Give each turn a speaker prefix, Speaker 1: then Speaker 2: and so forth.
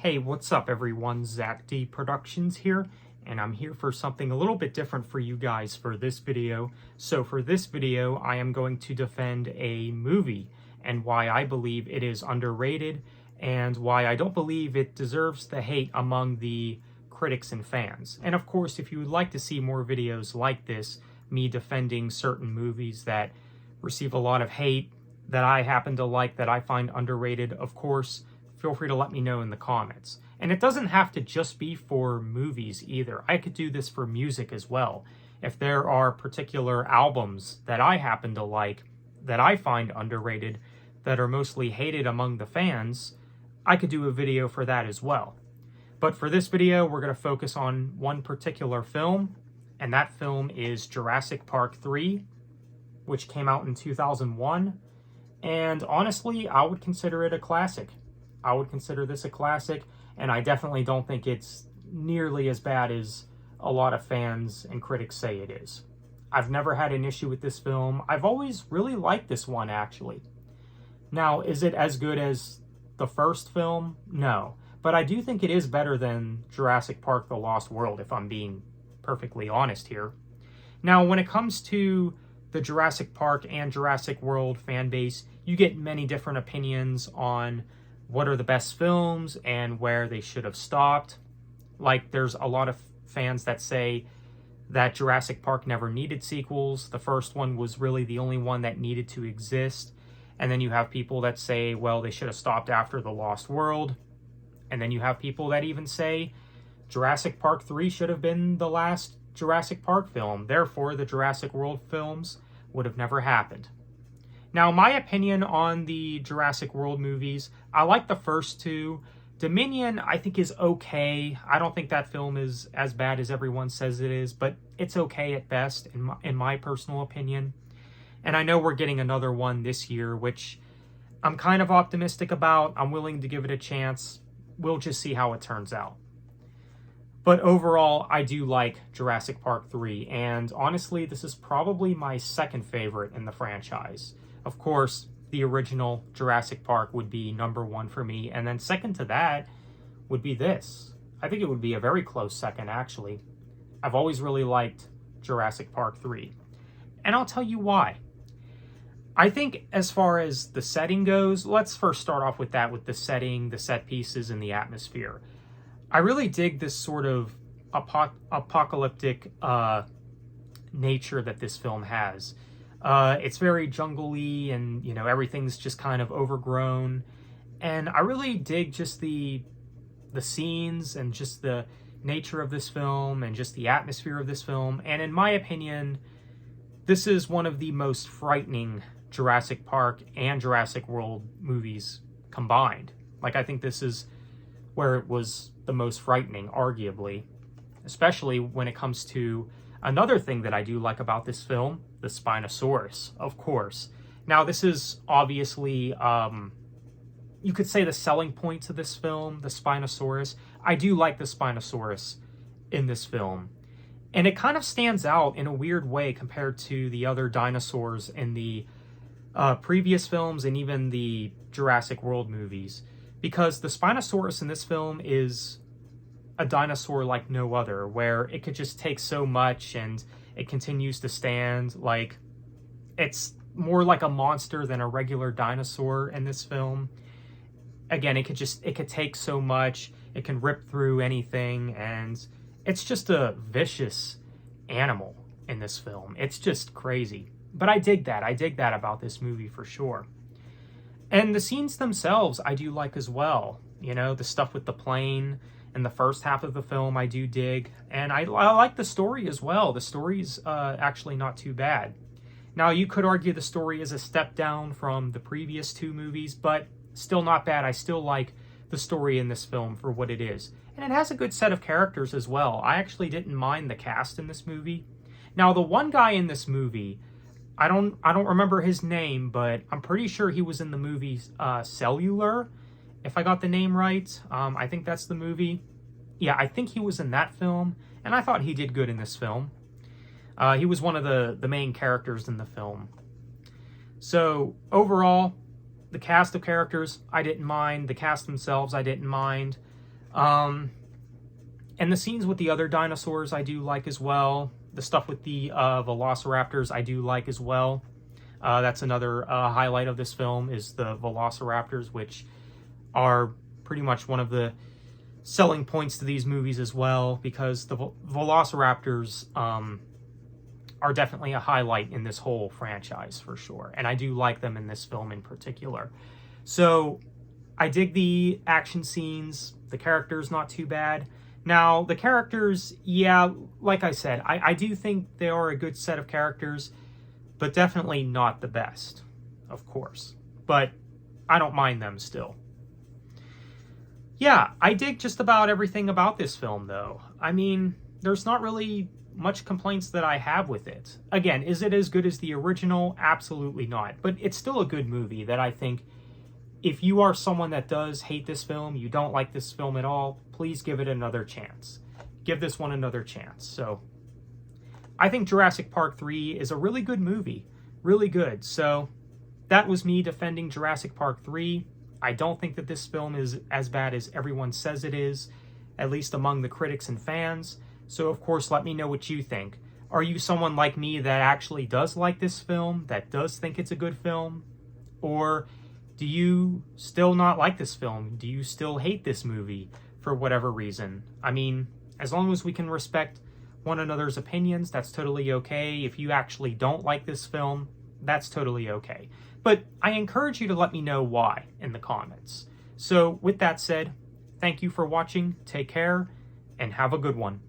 Speaker 1: Hey, what's up everyone? Zach D Productions here, and I'm here for something a little bit different for you guys for this video. So for this video, I am going to defend a movie and why I believe it is underrated and why I don't believe it deserves the hate among the critics and fans. And of course, if you would like to see more videos like this, me defending certain movies that receive a lot of hate, that I happen to like, that I find underrated, of course, feel free to let me know in the comments. And it doesn't have to just be for movies either. I could do this for music as well. If there are particular albums that I happen to like, that I find underrated, that are mostly hated among the fans, I could do a video for that as well. But for this video, we're going to focus on one particular film, and that film is Jurassic Park 3, which came out in 2001. And honestly, I would consider it a classic. I would consider this a classic, and I definitely don't think it's nearly as bad as a lot of fans and critics say it is. I've never had an issue with this film. I've always really liked this one, actually. Now, is it as good as the first film? No. But I do think it is better than Jurassic Park: The Lost World, if I'm being perfectly honest here. Now, when it comes to the Jurassic Park and Jurassic World fan base, you get many different opinions on what are the best films and where they should have stopped. Like, there's a lot of fans that say that Jurassic Park never needed sequels. The first one was really the only one that needed to exist. And then you have people that say, well, they should have stopped after The Lost World. And then you have people that even say Jurassic Park 3 should have been the last Jurassic Park film. Therefore, the Jurassic World films would have never happened. Now, my opinion on the Jurassic World movies, I like the first two. Dominion, I think, is okay. I don't think that film is as bad as everyone says it is, but it's okay at best, in my personal opinion. And I know we're getting another one this year, which I'm kind of optimistic about. I'm willing to give it a chance. We'll just see how it turns out. But overall, I do like Jurassic Park 3, and honestly, this is probably my second favorite in the franchise. Of course, the original Jurassic Park would be number one for me, and then second to that would be this. I think it would be a very close second, actually. I've always really liked Jurassic Park 3, and I'll tell you why. I think as far as the setting goes, let's first start off with that, with the setting, the set pieces, and the atmosphere. I really dig this sort of apocalyptic nature that this film has. It's very jungly, and everything's just kind of overgrown. And I really dig just the scenes and just the nature of this film and just the atmosphere of this film. And in my opinion, this is one of the most frightening Jurassic Park and Jurassic World movies combined. Like, I think this is where it was the most frightening, arguably, especially when it comes to another thing that I do like about this film, the Spinosaurus, of course. Now, this is obviously, you could say, the selling point to this film, the Spinosaurus. I do like the Spinosaurus in this film. And it kind of stands out in a weird way compared to the other dinosaurs in the previous films and even the Jurassic World movies. Because the Spinosaurus in this film is a dinosaur like no other, where it could just take so much and it continues to stand. Like, it's more like a monster than a regular dinosaur in this film. Again, it could take so much, it can rip through anything, and it's just a vicious animal in this film. It's just crazy. But I dig that. I dig that about this movie for sure. And the scenes themselves I do like as well. The stuff with the plane in the first half of the film I do dig. And I like the story as well. The story's actually not too bad. Now, you could argue the story is a step down from the previous two movies, but still not bad. I still like the story in this film for what it is. And it has a good set of characters as well. I actually didn't mind the cast in this movie. Now, the one guy in this movie, I don't remember his name, but I'm pretty sure he was in the movie Cellular, if I got the name right. I think that's the movie. Yeah, I think he was in that film, and I thought he did good in this film. He was one of the main characters in the film. So, overall, the cast of characters, I didn't mind. The cast themselves, I didn't mind. And the scenes with the other dinosaurs I do like as well. The stuff with the velociraptors I do like as well. That's another highlight of this film, is the velociraptors, which are pretty much one of the selling points to these movies as well, because the velociraptors are definitely a highlight in this whole franchise for sure. And I do like them in this film in particular. So I dig the action scenes. The characters, not too bad. Now, the characters, yeah, like I said, I do think they are a good set of characters, but definitely not the best, of course. But I don't mind them still. Yeah, I dig just about everything about this film, though. I mean, there's not really much complaints that I have with it. Again, is it as good as the original? Absolutely not. But it's still a good movie that I think, if you are someone that does hate this film, you don't like this film at all, please give it another chance. Give this one another chance. So, I think Jurassic Park 3 is a really good movie. Really good. So, that was me defending Jurassic Park 3. I don't think that this film is as bad as everyone says it is, at least among the critics and fans. So, of course, let me know what you think. Are you someone like me that actually does like this film, that does think it's a good film? Or do you still not like this film? Do you still hate this movie for whatever reason? I mean, as long as we can respect one another's opinions, that's totally okay. If you actually don't like this film, that's totally okay. But I encourage you to let me know why in the comments. So with that said, thank you for watching, take care, and have a good one.